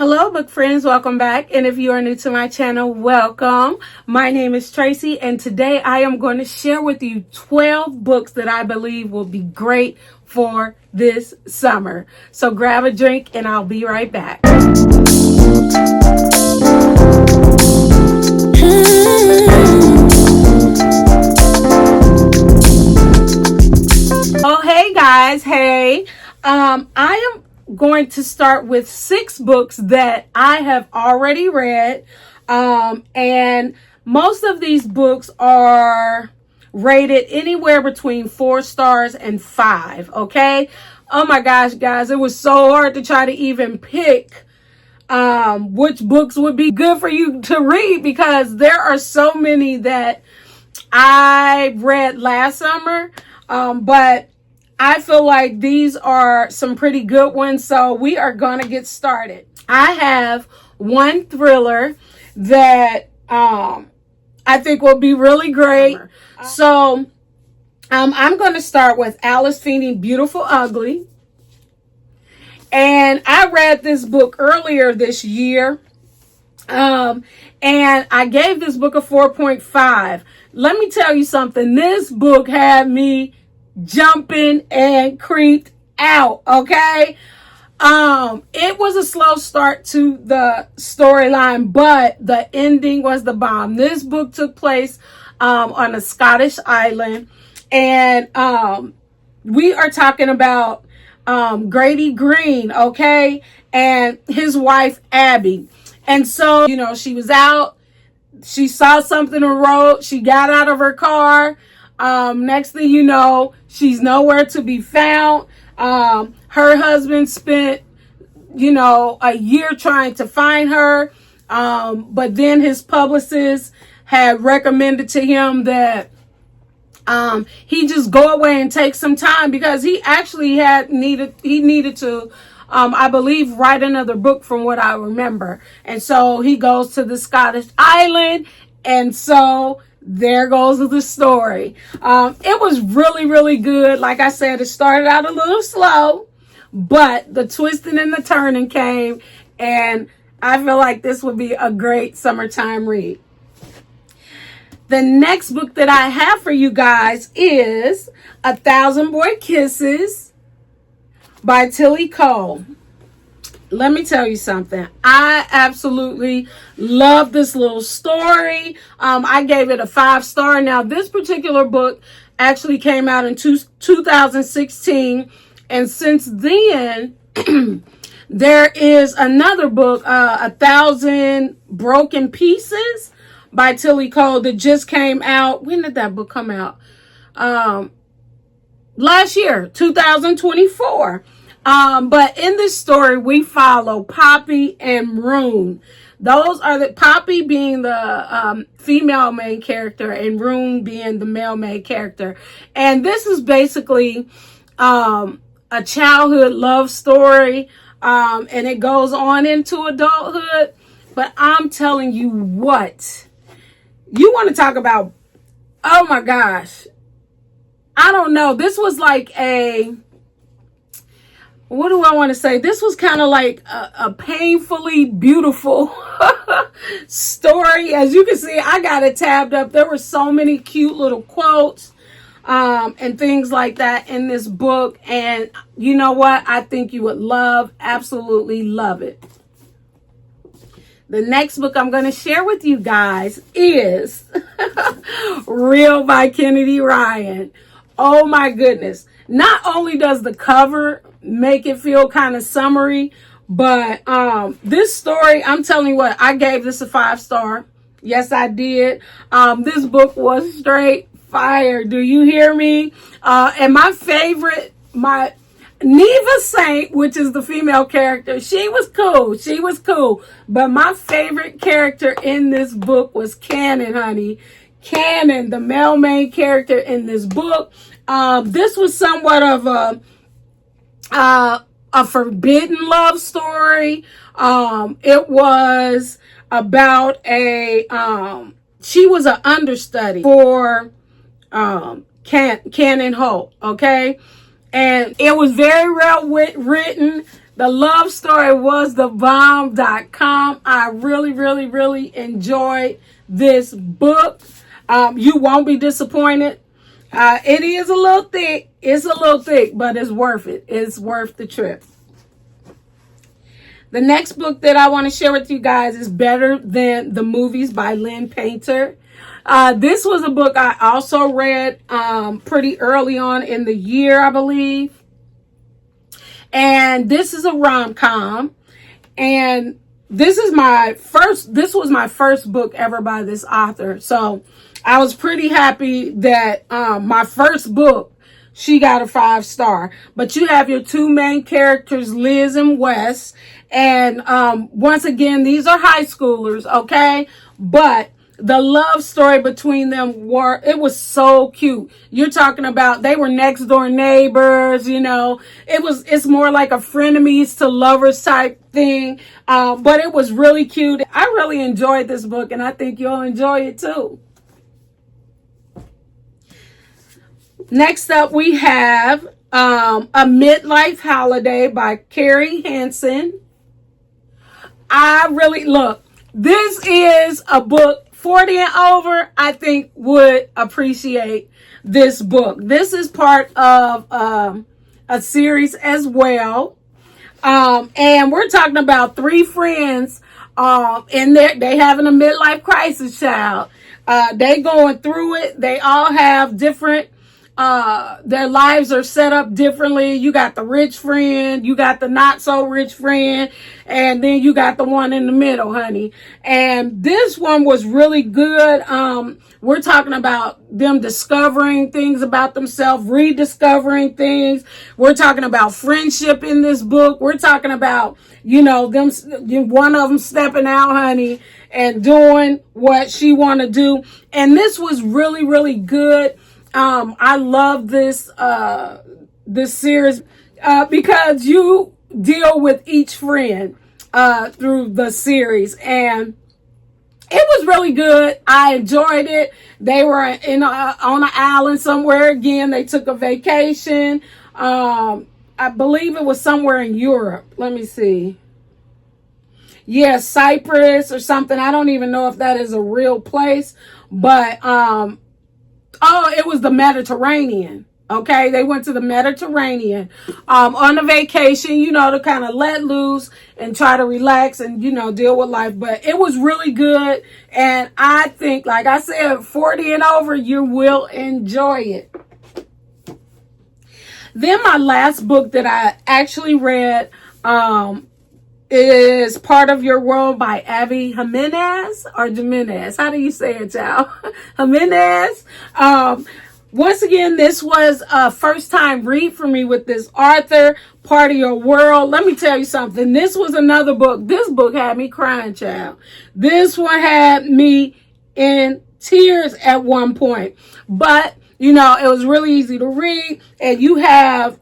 Hello, book friends. Welcome back. And if you are new to my channel, welcome. My name is Tracy, and today I am going to share with you 12 books that I believe will be great for this summer. So grab a drink and I'll be right back. Oh, hey guys. Hey. I am going to start with 6 books that I have already read. And most of these books are rated anywhere between 4 stars and 5. Okay. Oh my gosh, guys, it was so hard to try to even pick which books would be good for you to read, because there are so many that I read last summer. But I feel like these are some pretty good ones, so we are going to get started. I have one thriller that I think will be really great. So I'm going to start with Alice Feeney, Beautiful Ugly. And I read this book earlier this year. And I gave this book a 4.5. Let me tell you something. This book had me jumping and creeped out. Okay. It was a slow start to the storyline, but the ending was the bomb. This book took place on a Scottish island, and we are talking about Grady Green, okay, and his wife Abby. And so, she was out, she saw something in the road, she got out of her car. Next thing you know, she's nowhere to be found. Her husband spent, a year trying to find her. But then his publicist had recommended to him that he just go away and take some time, because he actually needed to, I believe, write another book from what I remember. And so he goes to the Scottish island, and so there goes the story. It was really, really good. Like I said, it started out a little slow, but the twisting and the turning came, and I feel like this would be a great summertime read. The next book that I have for you guys is A Thousand Boy Kisses by Tilly Cole. Let me tell you something. I absolutely love this little story. I gave it a 5-star. Now, this particular book actually came out in 2016. And since then, there is another book, A Thousand Broken Pieces by Tilly Cole, that just came out. When did that book come out? Last year, 2024. But in this story, we follow Poppy and Rune. Those are the Poppy being the female main character, and Rune being the male main character. And this is basically a childhood love story, and it goes on into adulthood. But I'm telling you what, you want to talk about, oh my gosh, I don't know. This was like what do I want to say? This was kind of like a painfully beautiful story. As you can see, I got it tabbed up. There were so many cute little quotes and things like that in this book. And you know what? I think you would absolutely love it. The next book I'm going to share with you guys is Real by Kennedy Ryan. Oh my goodness. Not only does the cover make it feel kind of summery, but this story, I'm telling you what, I gave this a 5-star. Yes, I did. This book was straight fire. Do you hear me? And my favorite, my Neva Saint, which is the female character, she was cool. But my favorite character in this book was Cannon, honey. Cannon, the male main character in this book. This was somewhat of a forbidden love story. It was about she was an understudy for Cannon Holt, okay? And it was very well written. The love story was the bomb.com. I really, really, really enjoyed this book. You won't be disappointed. It is a little thick. It's a little thick, but it's worth it. It's worth the trip. The next book that I want to share with you guys is Better Than the Movies by Lynn Painter. This was a book I also read pretty early on in the year, I believe. And this is a rom-com. And this was my first book ever by this author. So I was pretty happy that my first book, she got a 5-star. But you have your two main characters, Liz and Wes. And once again, these are high schoolers, okay? But the love story between them was so cute. You're talking about they were next door neighbors, you know. It's more like a frenemies to lovers type thing. But it was really cute. I really enjoyed this book, and I think you'll enjoy it too. Next up, we have A Midlife Holiday by Carrie Hansen. This is a book 40 and over, I think, would appreciate this book. This is part of a series as well. And we're talking about 3 friends and they having a midlife crisis, child. They going through it. They all have different their lives are set up differently. You got the rich friend, you got the not so rich friend, and then you got the one in the middle, honey. And this one was really good. We're talking about them discovering things about themselves, rediscovering things. We're talking about friendship in this book. We're talking about, one of them stepping out, honey, and doing what she want to do. And this was really, really good. I love this series because you deal with each friend through the series, and it was really good. I enjoyed it. They were on an island somewhere again. They took a vacation. I believe it was somewhere in Europe. Let me see. Yeah, Cyprus or something. I don't even know if that is a real place, but it was the Mediterranean. Okay, they went to the Mediterranean on a vacation, to kind of let loose and try to relax and, deal with life. But it was really good. And I think, like I said, 40 and over, you will enjoy it. Then my last book that I actually read is Part of Your World by Abby Jimenez or Jimenez. How do you say it, y'all? Jimenez. Once again, this was a first time read for me with this author, Part of Your World. Let me tell you something. This was another book. This book had me crying, child. This one had me in tears at one point. But, it was really easy to read. And you have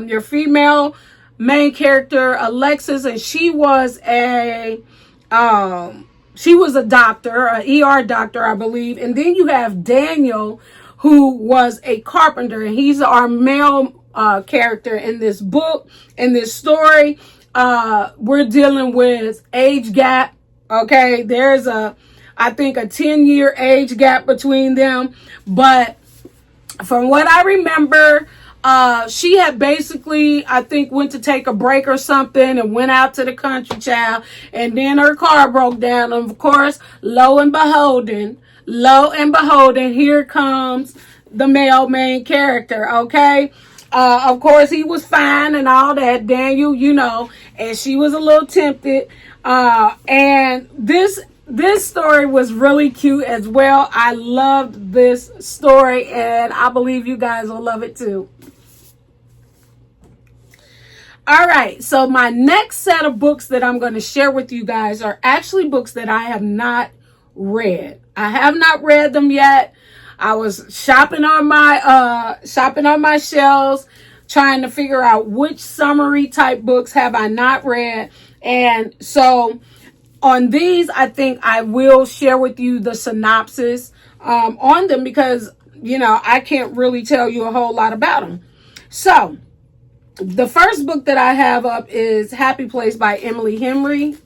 your female main character, Alexis, and she was a doctor, an ER doctor, I believe. And then you have Daniel, who was a carpenter, and he's our male character in this book, in this story. We're dealing with age gap. Okay, there's I think a 10-year age gap between them. But from what I remember, she had basically, I think, went to take a break or something and went out to the country, child. And then her car broke down. And of course, lo and beholden, here comes the male main character, okay? Of course, he was fine and all that, Daniel, and she was a little tempted. And this story was really cute as well. I loved this story, and I believe you guys will love it too. All right, so my next set of books that I'm going to share with you guys are actually books that I have not read. I have not read them yet. I was shopping on my shelves, trying to figure out which summary type books have I not read. And so on these, I think I will share with you the synopsis on them because, I can't really tell you a whole lot about them. So The first book that I have up is Happy Place by Emily Henry.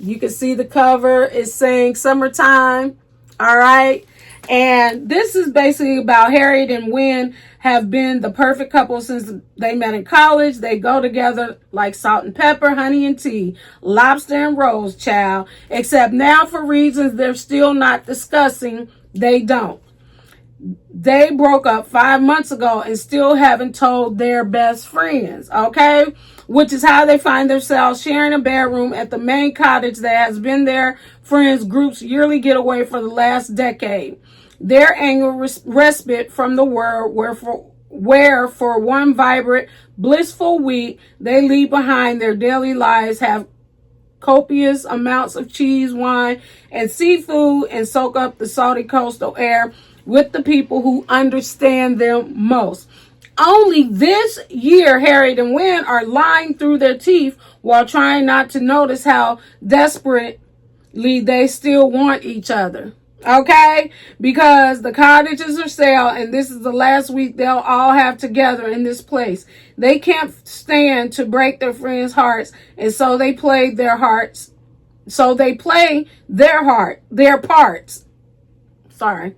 You can see the cover. It's saying summertime. All right. And this is basically about Harriet and Wynn have been the perfect couple since they met in college. They go together like salt and pepper, honey and tea, lobster and rolls, child. Except now for reasons they're still not discussing, they don't. They broke up 5 months ago and still haven't told their best friends, okay? Which is how they find themselves sharing a bedroom at the main cottage that has been their friends' group's yearly getaway for the last decade. Their annual respite from the world where for one vibrant, blissful week, they leave behind their daily lives, have copious amounts of cheese, wine, and seafood, and soak up the salty coastal air with the people who understand them most. Only this year, Harriet and Wynn are lying through their teeth while trying not to notice how desperately they still want each other. Okay? Because the cottages are sale and this is the last week they'll all have together in this place. They can't stand to break their friends' hearts, and so they play their hearts. So they play their parts. Sorry.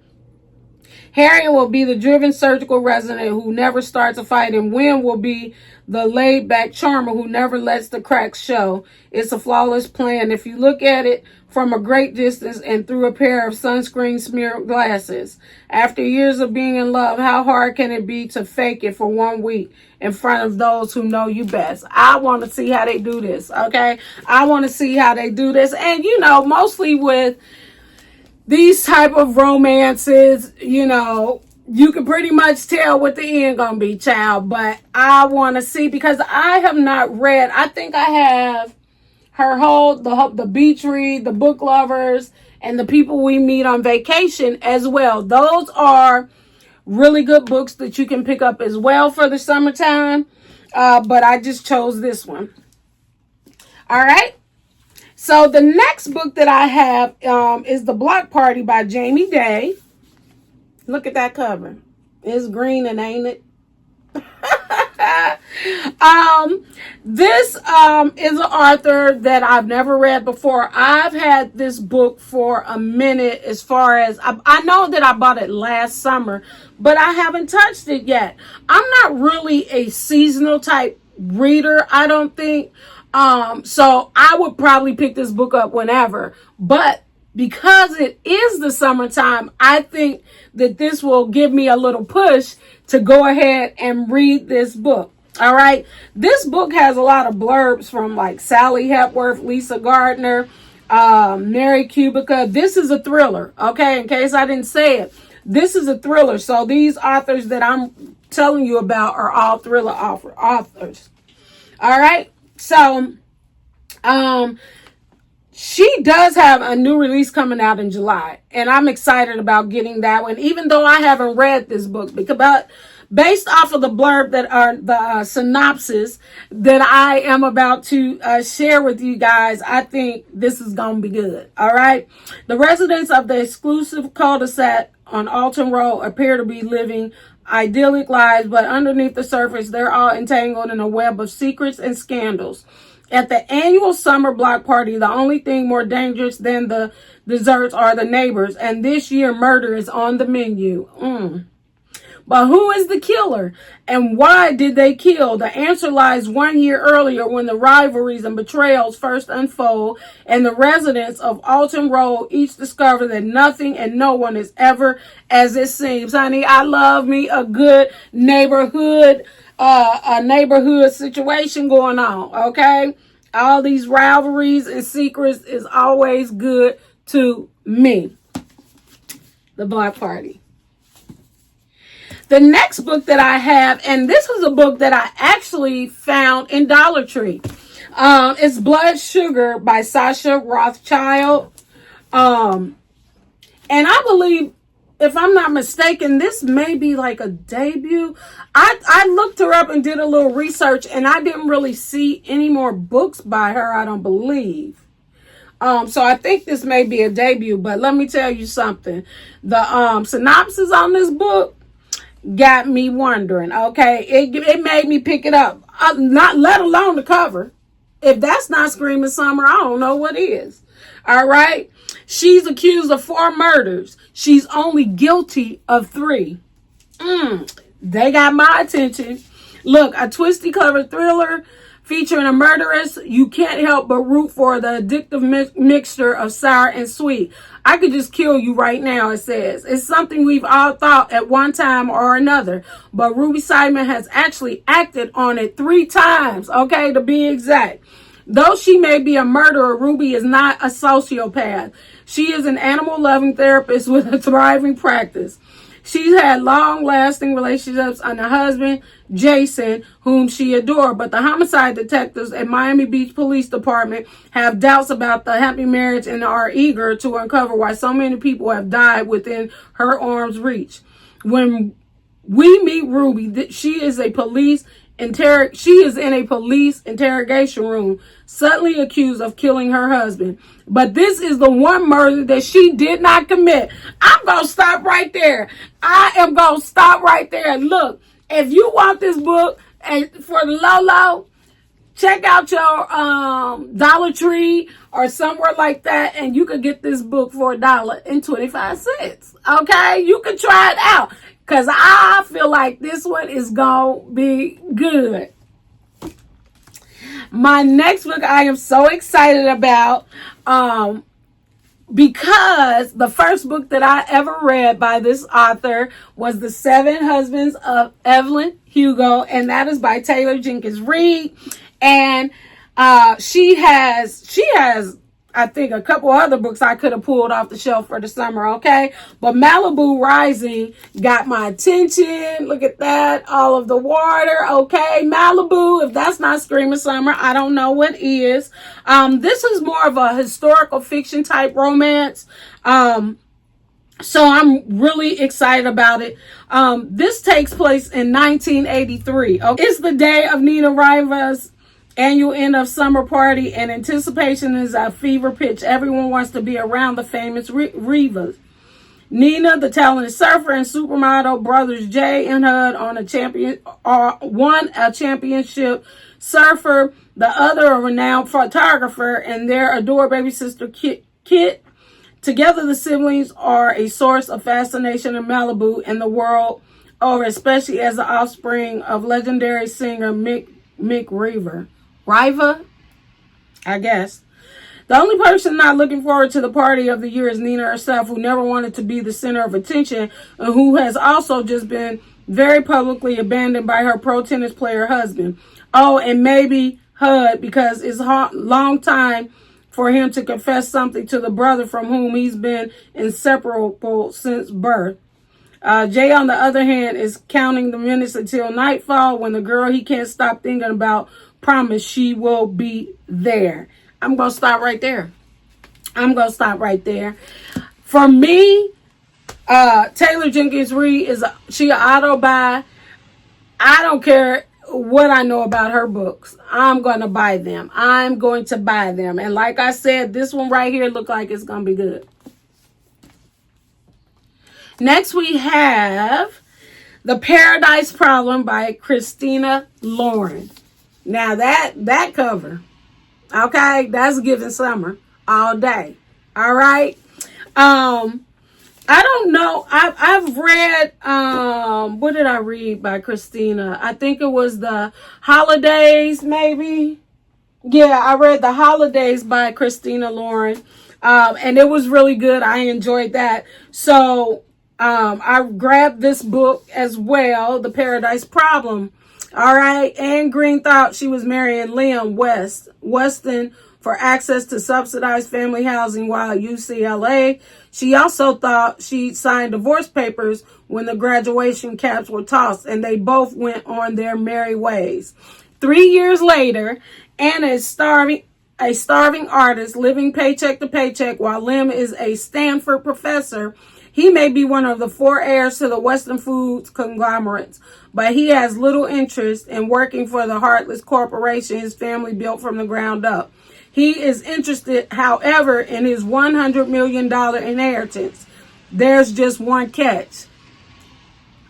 Harriet will be the driven surgical resident who never starts a fight, and Wynn will be the laid-back charmer who never lets the cracks show. It's a flawless plan if you look at it from a great distance and through a pair of sunscreen-smeared glasses. After years of being in love, how hard can it be to fake it for 1 week in front of those who know you best? I want to see how they do this, okay? I want to see how they do this. And, mostly with these type of romances, you can pretty much tell what the end gonna be, child. But I want to see, because I have not read. I think I have her whole the beach read, the book lovers, and the people we meet on vacation as well. Those are really good books that you can pick up as well for the summertime. But I just chose this one. All right. So the next book that I have is The Block Party by Jamie Day. Look at that cover. It's green, and ain't it? This is an author that I've never read before. I've had this book for a minute, as far as I know that I bought it last summer, but I haven't touched it yet. I'm not really a seasonal type reader, I don't think. So I would probably pick this book up whenever, but because it is the summertime, I think that this will give me a little push to go ahead and read this book. All right. This book has a lot of blurbs from like Sally Hepworth, Lisa Gardner, Mary Kubica. This is a thriller. Okay. In case I didn't say it, this is a thriller. So these authors that I'm telling you about are all thriller authors. All right. So, she does have a new release coming out in July, and I'm excited about getting that one, even though I haven't read this book, because based off of the blurb that are the synopsis that I am about to share with you guys, I think this is going to be good. All right. The residents of the exclusive cul-de-sac on Alton Road appear to be living idyllic lives, but underneath the surface, they're all entangled in a web of secrets and scandals. At the annual summer block party, the only thing more dangerous than the desserts are the neighbors, and this year murder is on the menu. But who is the killer, and why did they kill? The answer lies 1 year earlier, when the rivalries and betrayals first unfold, and the residents of Alton Road each discover that nothing and no one is ever as it seems. Honey, I love me a good neighborhood situation going on, okay? All these rivalries and secrets is always good to me. The Block Party. The next book that I have, and this was a book that I actually found in Dollar Tree. It's Blood Sugar by Sasha Rothschild. And I believe, if I'm not mistaken, this may be like a debut. I looked her up and did a little research, and I didn't really see any more books by her, I don't believe. So I think this may be a debut, but let me tell you something. The synopsis on this book got me wondering, okay? It made me pick it up. not let alone the cover. If that's not screaming summer, I don't know what is. All right. She's accused of 4 murders. She's only guilty of 3. They got my attention. Look, a twisty, clever thriller featuring a murderess. You can't help but root for the addictive mixture of sour and sweet. I could just kill you right now, it says. It's something we've all thought at one time or another. But Ruby Simon has actually acted on it 3 times, okay, to be exact. Though she may be a murderer, Ruby is not a sociopath. She is an animal-loving therapist with a thriving practice. She's had long-lasting relationships with her husband, Jason, whom she adored. But the homicide detectives at Miami Beach Police Department have doubts about the happy marriage and are eager to uncover why so many people have died within her arm's reach. When we meet Ruby, she is in a police interrogation room, suddenly accused of killing her husband. But this is the one murder that she did not commit. I'm going to stop right there. I am going to stop right there. Look, if you want this book and for the low, check out your Dollar Tree or somewhere like that, and you could get this book for $1.25. Okay? You can try it out, because I feel like this one is going to be good. My next book I am so excited about because the first book that I ever read by this author was The 7 Husbands of Evelyn Hugo, and that is by Taylor Jenkins Reid. And she has I think a couple other books I could have pulled off the shelf for the summer, okay? But Malibu Rising got my attention. Look at that. All of the water, okay? Malibu, if that's not screaming summer, I don't know what is. This is more of a historical fiction type romance. So I'm really excited about it. This takes place in 1983. Okay? It's the day of Nina Riva's annual end of summer party, and anticipation is a fever pitch. Everyone wants to be around the famous Rivas. Nina, the talented surfer and supermodel, brothers Jay and Hud won a championship surfer, the other a renowned photographer, and their adored baby sister Kit. Together, the siblings are a source of fascination in Malibu and the world over, especially as the offspring of legendary singer Mick Riva, I guess. The only person not looking forward to the party of the year is Nina herself, who never wanted to be the center of attention and who has also just been very publicly abandoned by her pro tennis player husband. Oh, and maybe Hud, because it's a long time for him to confess something to the brother from whom he's been inseparable since birth. Jay, on the other hand, is counting the minutes until nightfall when the girl he can't stop thinking about promise she will be there. I'm going to stop right there. For me, Taylor Jenkins Reid she an auto buy. I don't care what I know about her books. I'm going to buy them. And like I said, this one right here look like it's going to be good. Next we have The Paradise Problem by Christina Lauren. Now that cover, okay, that's giving summer all day. All right. I don't know. I've read, what did I read by Christina? I think it was The Holidays, maybe. Yeah, I read The Holidays by Christina Lauren. And it was really good. I enjoyed that. So, I grabbed this book as well, The Paradise Problem. All right. Anne Green thought she was marrying Liam Weston for access to subsidized family housing while at UCLA. She also thought she signed divorce papers when the graduation caps were tossed, and they both went on their merry ways. 3 years later, Anna is a starving artist living paycheck to paycheck while Lim is a Stanford professor. He may be one of the 4 heirs to the Western Foods conglomerates, but he has little interest in working for the heartless corporation his family built from the ground up. He is interested, however, in his $100 million inheritance. There's just one catch.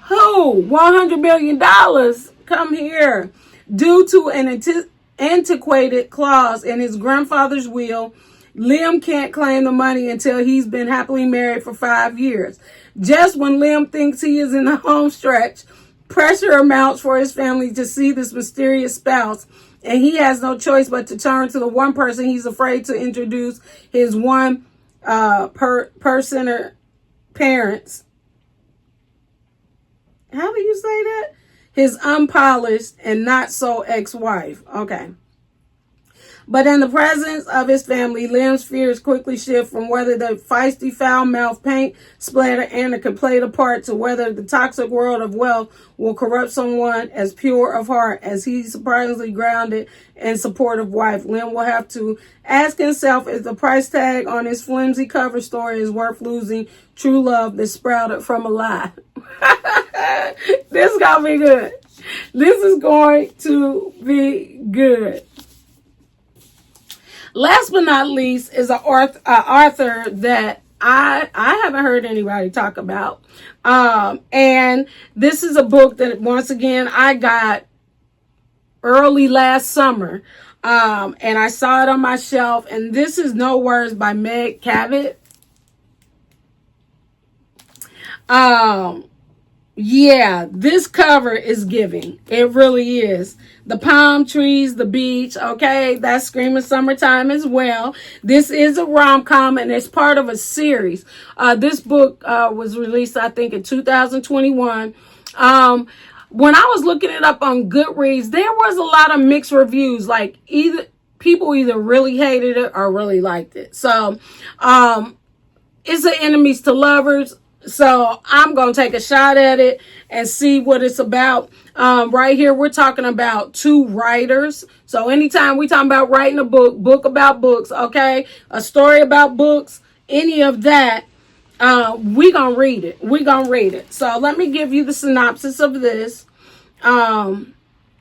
Who? $100 million? Come here. Due to an antiquated clause in his grandfather's will, Liam can't claim the money until he's been happily married for 5 years. Just when Liam thinks he is in the home stretch, pressure mounts for his family to see this mysterious spouse, and he has no choice but to turn to the one person he's afraid to introduce his one person or parents. How do you say that? His unpolished and not so ex-wife. Okay. But in the presence of his family, Liam's fears quickly shift from whether the feisty, foul-mouthed paint splatter Anna can play the part to whether the toxic world of wealth will corrupt someone as pure of heart as he's surprisingly grounded and supportive wife. Liam will have to ask himself if the price tag on his flimsy cover story is worth losing true love that sprouted from a lie. This is going to be good. This is going to be good. Last but not least is an author that I haven't heard anybody talk about. And this is a book that, once again, I got early last summer. And I saw it on my shelf. And this is No Words by Meg Cabot. Yeah, this cover is giving. It really is. The palm trees, the beach, okay? That's screaming summertime as well. This is a rom-com and it's part of a series. This book was released, I think, in 2021. When I was looking it up on Goodreads, there was a lot of mixed reviews. Like, people either really hated it or really liked it. So, it's an enemies to lovers. So I'm going to take a shot at it and see what it's about. Right here, we're talking about two writers. So anytime we talking about writing a book about books, okay, a story about books, any of that, we going to read it. We're going to read it. So let me give you the synopsis of this. Welcome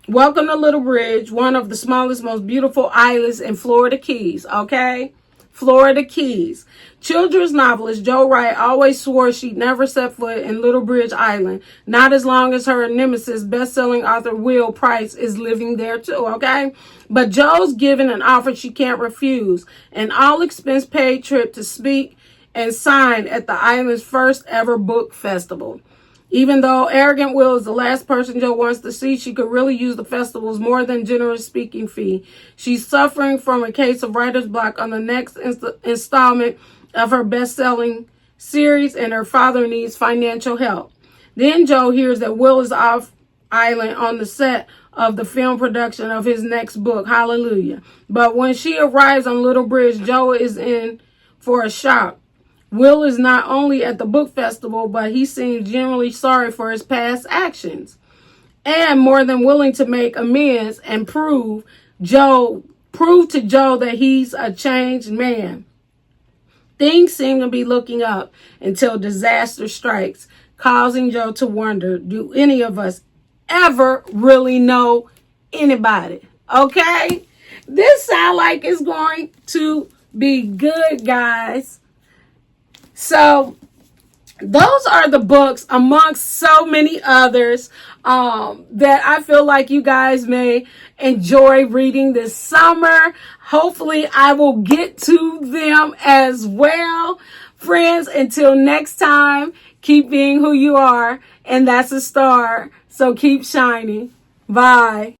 to Little Bridge, one of the smallest, most beautiful islands in Florida Keys, okay? Florida Keys. Children's novelist Jo Wright always swore she'd never set foot in Little Bridge Island, not as long as her nemesis, best-selling author Will Price, is living there too, okay? But Jo's given an offer she can't refuse, an all-expense-paid trip to speak and sign at the island's first ever book festival. Even though arrogant Will is the last person Jo wants to see, she could really use the festival's more than generous speaking fee. She's suffering from a case of writer's block on the next installment of her best-selling series, and her father needs financial help. Then Jo hears that Will is off island on the set of the film production of his next book, Hallelujah. But when she arrives on Little Bridge, Jo is in for a shock. Will is not only at the book festival, but he seems genuinely sorry for his past actions and more than willing to make amends and prove to Jo that he's a changed man. Things seem to be looking up until disaster strikes, causing Jo to wonder, do any of us ever really know anybody? Okay? This sounds like it's going to be good, guys. So those are the books amongst so many others that I feel like you guys may enjoy reading this summer. Hopefully I will get to them as well. Friends, until next time, keep being who you are, and that's a star. So keep shining. Bye.